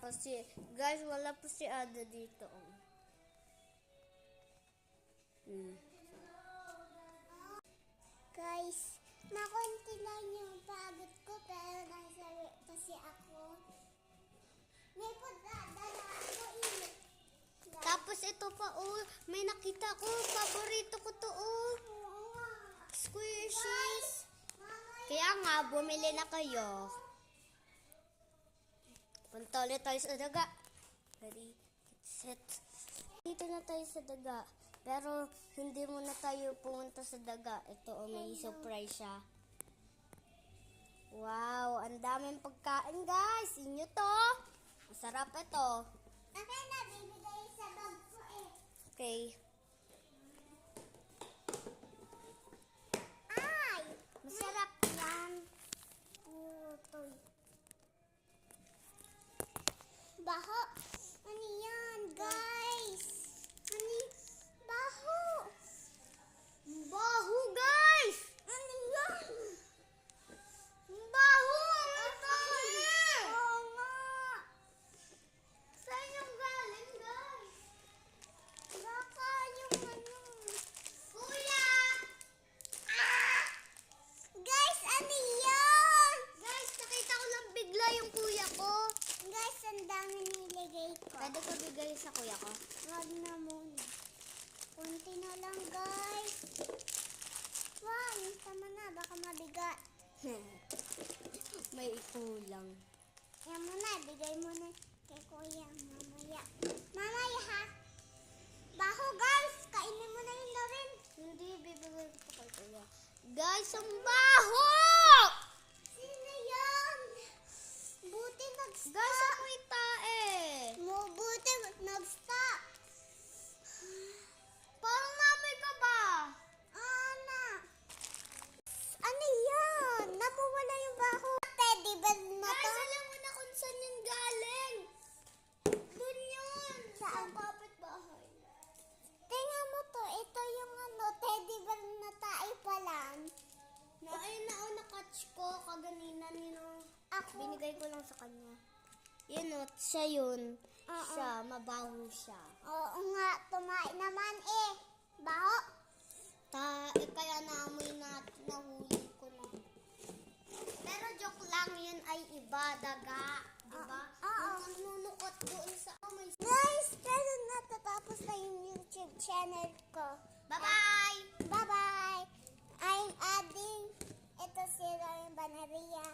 Kasi, guys, wala po si Ada dito. Guys, nakunti lang yung pagod ko pero nasa kasi ako. May pagdadala ako init. Tapos ito pa, oh, may nakita ko. Paborito ko to, oh. Oo nga. Squishies. Mamaya Kaya nga, bumili na kayo. Punta ulit tayo sa daga. Ready, set. Dito na tayo sa daga. Pero, hindi muna tayo pumunta sa daga. Ito, oh, may surprise siya. Wow, ang daming pagkain, guys. Inyo to. Masarap ito. akin na bibigay sa bag ko eh. Okay. Ay! Masarap yan. Putoy. Baho. Ano yan, guys? Ano? Baho. Baho, guys! Ano yan? Baho! Ano tayo? Oo nga. Saan yung galing, guys? Baka yung ano. Kuya! Guys, ano yan? Guys, nakita ko lang bigla yung kuya ko. Guys, ang dami niligay ko. Pwede ko bigay sa kuya ko? Wag na muna. Kunti na lang, guys. Wag, tama na. Baka mabigat. May ikulang. Yan mo na. Bigay mo na kay kuya. Mamaya. Mamaya, ha? Baho, guys. Kainin mo na yun na rin. Hindi, bibigay ko pa kay kuya. Guys, ang baho! Sino yan? Buti nag-stop. Guys, ako'y tae. Buti nag-stop. Parang namoy ka ba? Ana. Ano yan? Namuwala yung baho. Teddy bear na to. Guys, alam mo na kung saan yung galing. Doon yun. Saan? Sa kapitbahay. Tingnan mo to. Ito yung ano, teddy bear na tayo pala. Ayun na, oh, na-catch ko kaganina nino. Ako. Binigay ko lang sa kanya. Yun o, siya yun. Oo. Siya, mabaho siya. Oo nga, tumain naman eh. Baho. Kaya naamoy natin, nahuli ko na. Pero joke lang, yun ay iba, daga. Diba? Oo. Yung nanunukot doon sa... Oh, may... Guys, pero natatapos na yung YouTube channel ko. Bye-bye! Bye-bye. I'm adding. Ito si Ryan Banaria.